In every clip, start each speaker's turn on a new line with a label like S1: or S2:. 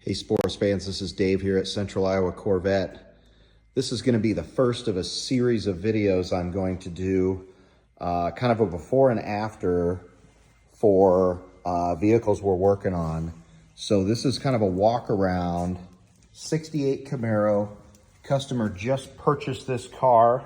S1: Hey Sports fans, this is Dave here at Central Iowa Corvette. This is going to be the first of a series of videos I'm going to do, kind of a before and after for vehicles we're working on. So this is kind of a walk around, 68 Camaro. Customer just purchased this car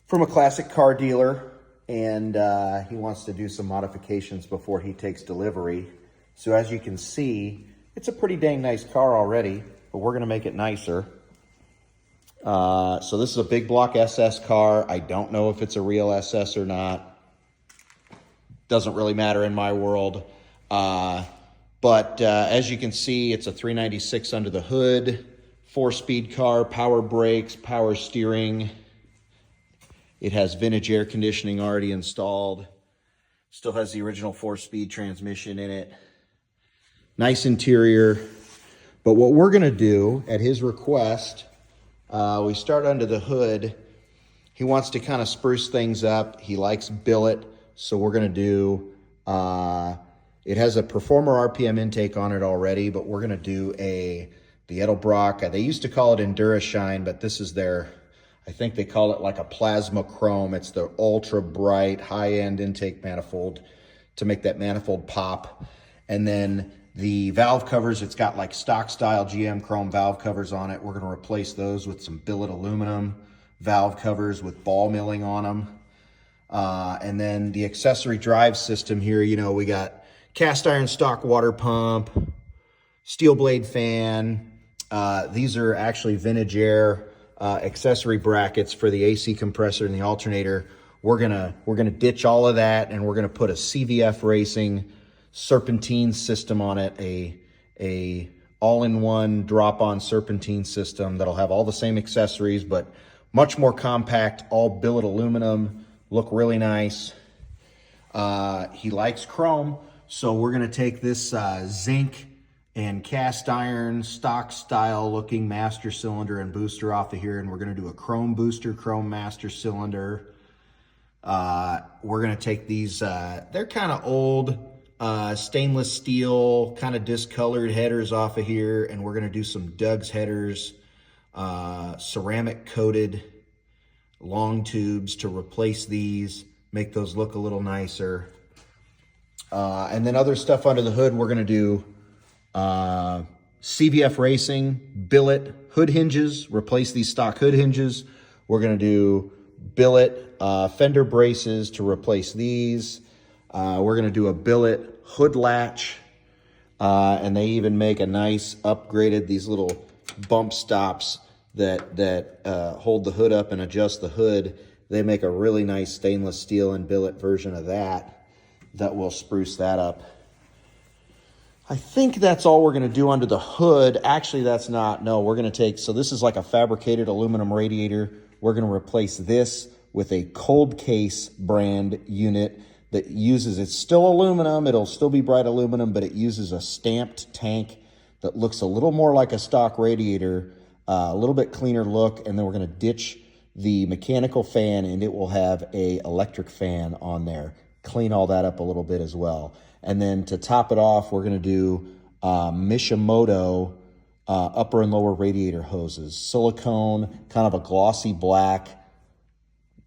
S1: from a classic car dealer, and he wants to do some modifications before he takes delivery. So as you can see, it's a pretty dang nice car already, but we're gonna make it nicer. So this is a big block SS car. I don't know if it's a real SS or not. Doesn't really matter in my world. But as you can see, it's a 396 under the hood, 4-speed car, power brakes, power steering. It has vintage air conditioning already installed. Still has the original 4-speed transmission in it. Nice interior. But what we're gonna do at his request, we start under the hood. He wants to kind of spruce things up. He likes billet. So we're gonna do, it has a Performer RPM intake on it already, but we're gonna do the Edelbrock. They used to call it Endurashine, but this is their, I think they call it like a plasma chrome. It's the ultra bright high-end intake manifold to make that manifold pop. And then the valve covers, it's got like stock style GM chrome valve covers on it. We're gonna replace those with some billet aluminum valve covers with ball milling on them. And then the accessory drive system here, you know, we got cast iron stock water pump, steel blade fan. These are actually vintage air accessory brackets for the AC compressor and the alternator. We're gonna ditch all of that, and we're gonna put a CVF Racing serpentine system on it, a all-in-one drop-on serpentine system that'll have all the same accessories, but much more compact, all billet aluminum, look really nice. He likes chrome, so we're gonna take this zinc and cast iron stock style looking master cylinder and booster off of here, and we're gonna do a chrome booster, chrome master cylinder. We're gonna take these, they're kind of old, stainless steel, kind of discolored headers off of here, and we're gonna do some Doug's headers, ceramic coated long tubes to replace these, make those look a little nicer. And then other stuff under the hood, we're gonna do CVF Racing billet hood hinges, replace these stock hood hinges. We're gonna do billet fender braces to replace these. We're gonna do a billet hood latch, and they even make a nice upgraded, these little bump stops that hold the hood up and adjust the hood. They make a really nice stainless steel and billet version of that will spruce that up. I think that's all we're gonna do under the hood. Actually, that's not, no, we're gonna take, so this is like a fabricated aluminum radiator. We're gonna replace this with a cold case brand unit that uses, it's still aluminum, it'll still be bright aluminum, but it uses a stamped tank that looks a little more like a stock radiator, a little bit cleaner look, and then we're gonna ditch the mechanical fan, and it will have a electric fan on there. Clean all that up a little bit as well. And then to top it off, we're gonna do Mishimoto upper and lower radiator hoses. Silicone, kind of a glossy black,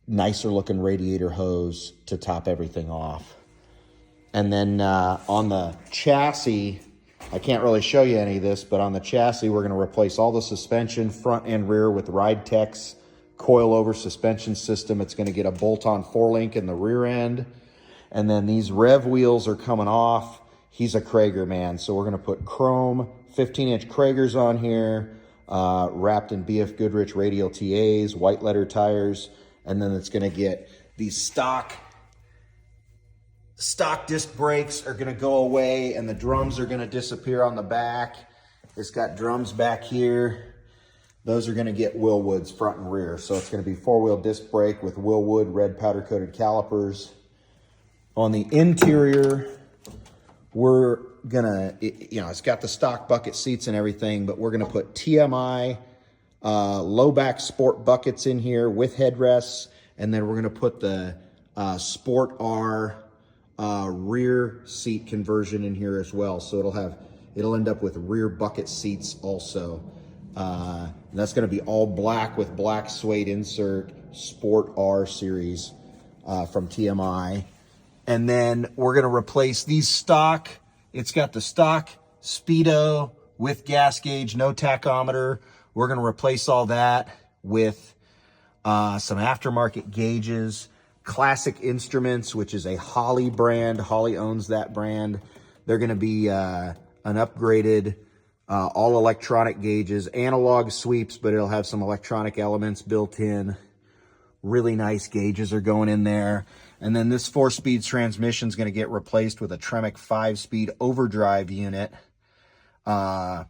S1: nicer looking radiator hose to top everything off. And then on the chassis, I can't really show you any of this, but on the chassis, we're gonna replace all the suspension front and rear with Ride-Tex coil-over suspension system. It's gonna get a bolt-on 4-link in the rear end. And then these rev wheels are coming off. He's a Krager man, so we're gonna put chrome 15-inch Kragers on here, wrapped in BF Goodrich radial TAs, white letter tires, and then it's gonna get these stock disc brakes are gonna go away, and the drums are gonna disappear on the back. It's got drums back here. Those are gonna get Willwoods front and rear. So it's gonna be 4-wheel disc brake with Willwood red powder coated calipers. On the interior, we're gonna, you know, it's got the stock bucket seats and everything, but we're gonna put TMI low back sport buckets in here with headrests, and then we're gonna put the Sport R rear seat conversion in here as well. So it'll have It'll end up with rear bucket seats also. And that's going to be all black with black suede insert, Sport R series from TMI. And then we're going to replace these stock. It's got the stock Speedo with gas gauge, no tachometer. We're going to replace all that with some aftermarket gauges, Classic Instruments, which is a Holley brand. Holley owns that brand. They're going to be an upgraded all electronic gauges, analog sweeps, but it'll have some electronic elements built in. Really nice gauges are going in there. And then this 4-speed transmission is going to get replaced with a Tremec 5-speed overdrive unit. And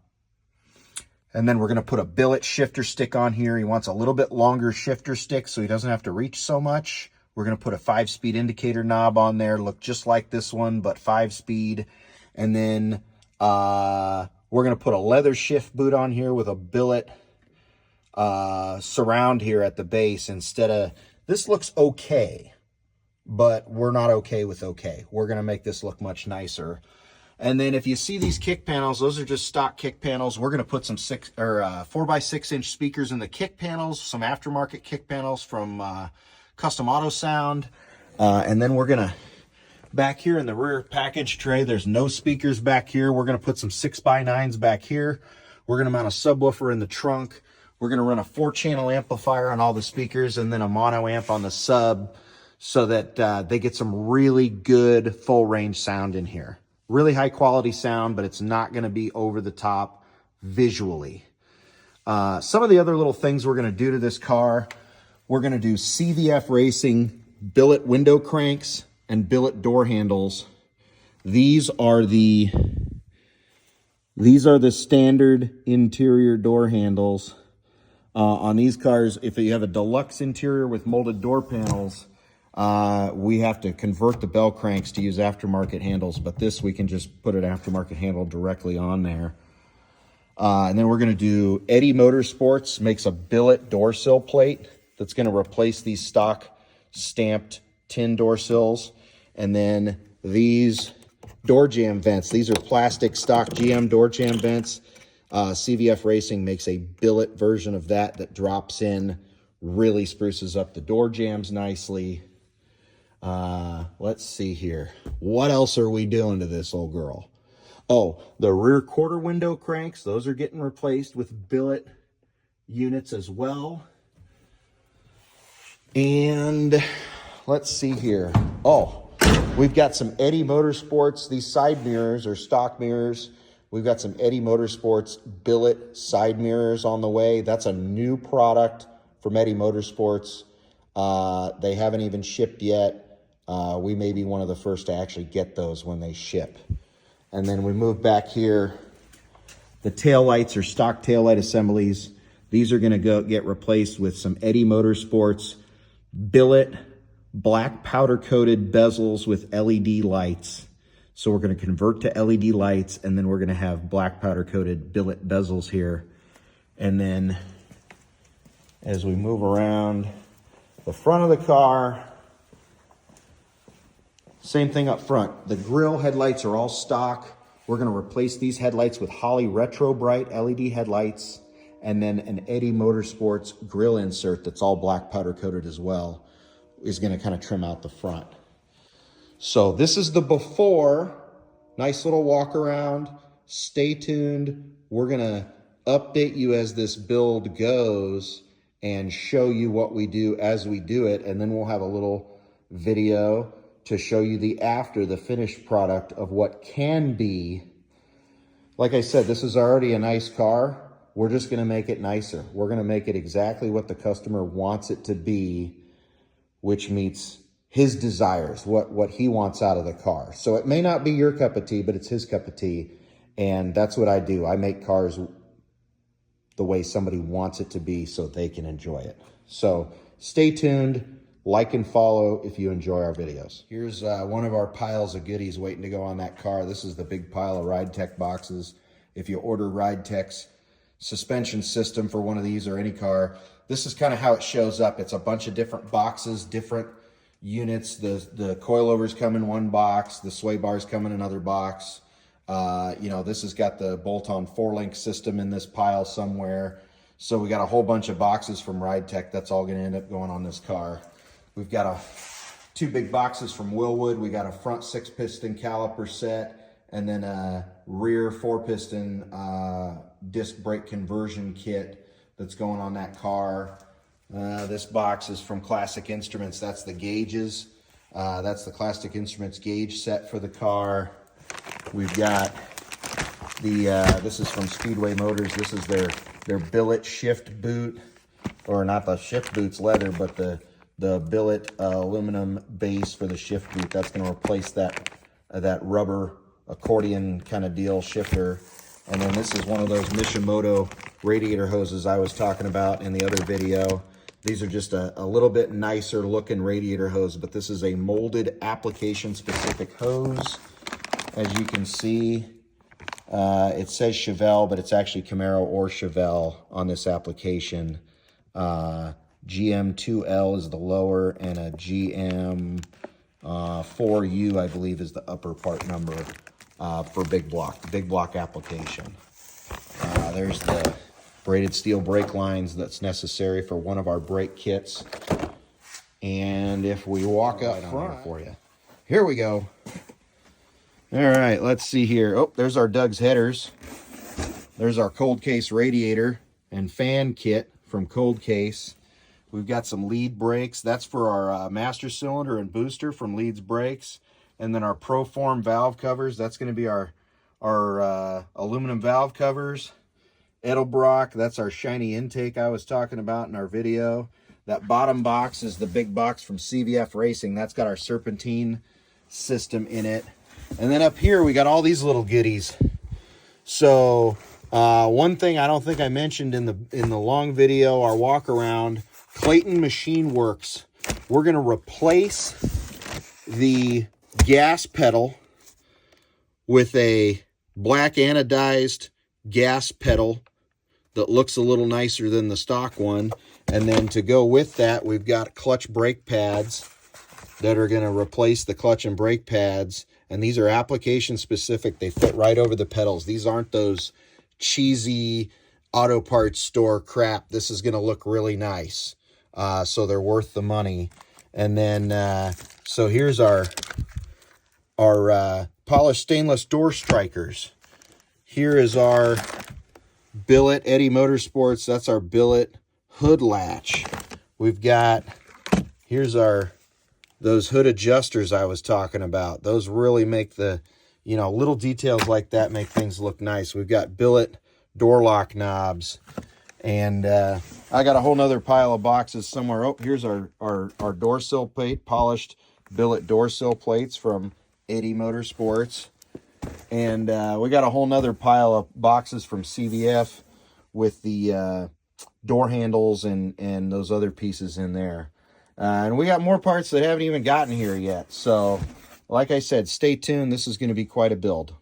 S1: then we're going to put a billet shifter stick on here. He wants a little bit longer shifter stick so he doesn't have to reach so much. We're going to put a 5-speed indicator knob on there, look just like this one, but 5-speed. And then we're going to put a leather shift boot on here with a billet surround here at the base instead of, this looks okay, but we're not okay with okay. We're going to make this look much nicer. And then if you see these kick panels, those are just stock kick panels. We're going to put some 4x6 inch speakers in the kick panels, some aftermarket kick panels from Custom Auto Sound. And then we're going to, back here in the rear package tray, there's no speakers back here. We're going to put some 6x9s back here. We're going to mount a subwoofer in the trunk. We're going to run a 4-channel amplifier on all the speakers and then a mono amp on the sub so that they get some really good full range sound in here. Really high quality sound, but it's not going to be over the top visually. Some of the other little things we're going to do to this car, we're going to do CVF Racing billet window cranks and billet door handles. These are the standard interior door handles. On these cars, if you have a deluxe interior with molded door panels, we have to convert the bell cranks to use aftermarket handles, but this we can just put an aftermarket handle directly on there. And then we're going to do Eddie Motorsports makes a billet door sill plate that's going to replace these stock stamped tin door sills. And then these door jamb vents, these are plastic stock GM door jamb vents. CVF Racing makes a billet version of that drops in, really spruces up the door jambs nicely. Let's see here. What else are we doing to this old girl? Oh, the rear quarter window cranks, those are getting replaced with billet units as well. And let's see here. Oh, we've got some Eddie Motorsports. These side mirrors are stock mirrors. We've got some Eddie Motorsports billet side mirrors on the way. That's a new product from Eddie Motorsports. They haven't even shipped yet. We may be one of the first to actually get those when they ship. And then we move back here. The tail lights are stock tail light assemblies. These are going to get replaced with some Eddie Motorsports billet black powder coated bezels with LED lights. So we're going to convert to LED lights, and then we're going to have black powder coated billet bezels here. And then as we move around the front of the car, same thing up front. The grill headlights are all stock. We're going to replace these headlights with Holley Retro Bright LED headlights, and then an Eddie Motorsports grill insert that's all black powder coated as well is going to kind of trim out the front. So this is the before. Nice little walk around. Stay tuned. We're going to update you as this build goes and show you what we do as we do it. And then we'll have a little video to show you the finished product of what can be. Like I said, this is already a nice car. We're just going to make it nicer. We're going to make it exactly what the customer wants it to be, which meets his desires, what he wants out of the car. So it may not be your cup of tea, but it's his cup of tea. And that's what I do. I make cars the way somebody wants it to be so they can enjoy it. So stay tuned, like and follow if you enjoy our videos. Here's one of our piles of goodies waiting to go on that car. This is the big pile of Ride Tech boxes. If you order Ride Tech's suspension system for one of these or any car, this is kind of how it shows up. It's a bunch of different boxes, different units. The coilovers come in one box, the sway bars come in another box. You know, this has got the bolt-on 4-link system in this pile somewhere. So we got a whole bunch of boxes from Ride Tech. That's all going to end up going on this car. We've got 2 big boxes from Willwood. We got a front 6-piston caliper set, and then a rear 4-piston disc brake conversion kit that's going on that car. This box is from Classic Instruments. That's the gauges. That's the Classic Instruments gauge set for the car. We've got this is from Speedway Motors. This is their billet shift boot, or not the shift boot's leather, but the billet aluminum base for the shift boot. That's going to replace that rubber accordion kind of deal shifter. And then this is one of those Mishimoto radiator hoses I was talking about in the other video. These are just a little bit nicer looking radiator hose, but this is a molded application specific hose. As you can see, it says Chevelle, but it's actually Camaro or Chevelle on this application. GM2L is the lower, and a GM4U, I believe, is the upper part number for big block application. There's the braided steel brake lines that's necessary for one of our brake kits. And if we walk up front for you, here we go. All right, let's see here. Oh, there's our Doug's headers. There's our cold case radiator and fan kit from Cold Case. We've got some lead brakes. That's for our master cylinder and booster from Leeds Brakes. And then our Proform valve covers. That's going to be our aluminum valve covers. Edelbrock, that's our shiny intake I was talking about in our video. That bottom box is the big box from CVF Racing. That's got our serpentine system in it. And then up here, we got all these little goodies. So one thing I don't think I mentioned in the long video, our walk around, Clayton Machine Works. We're going to replace the gas pedal with a black anodized gas pedal that looks a little nicer than the stock one. And then to go with that, we've got clutch brake pads that are going to replace the clutch and brake pads. And these are application specific. They fit right over the pedals. These aren't those cheesy auto parts store crap. This is going to look really nice. So they're worth the money. And then, so here's our polished stainless door strikers. Here is our billet, Eddie Motorsports. That's our billet hood latch. We've got, here's those hood adjusters I was talking about. Those really make the, you know, little details like that make things look nice. We've got billet door lock knobs. And I got a whole nother pile of boxes somewhere. Oh, here's our door sill plate, polished billet door sill plates from Eddie Motorsports. And we got a whole nother pile of boxes from CVF with the door handles and those other pieces in there. And we got more parts that haven't even gotten here yet. So, like I said, stay tuned. This is going to be quite a build.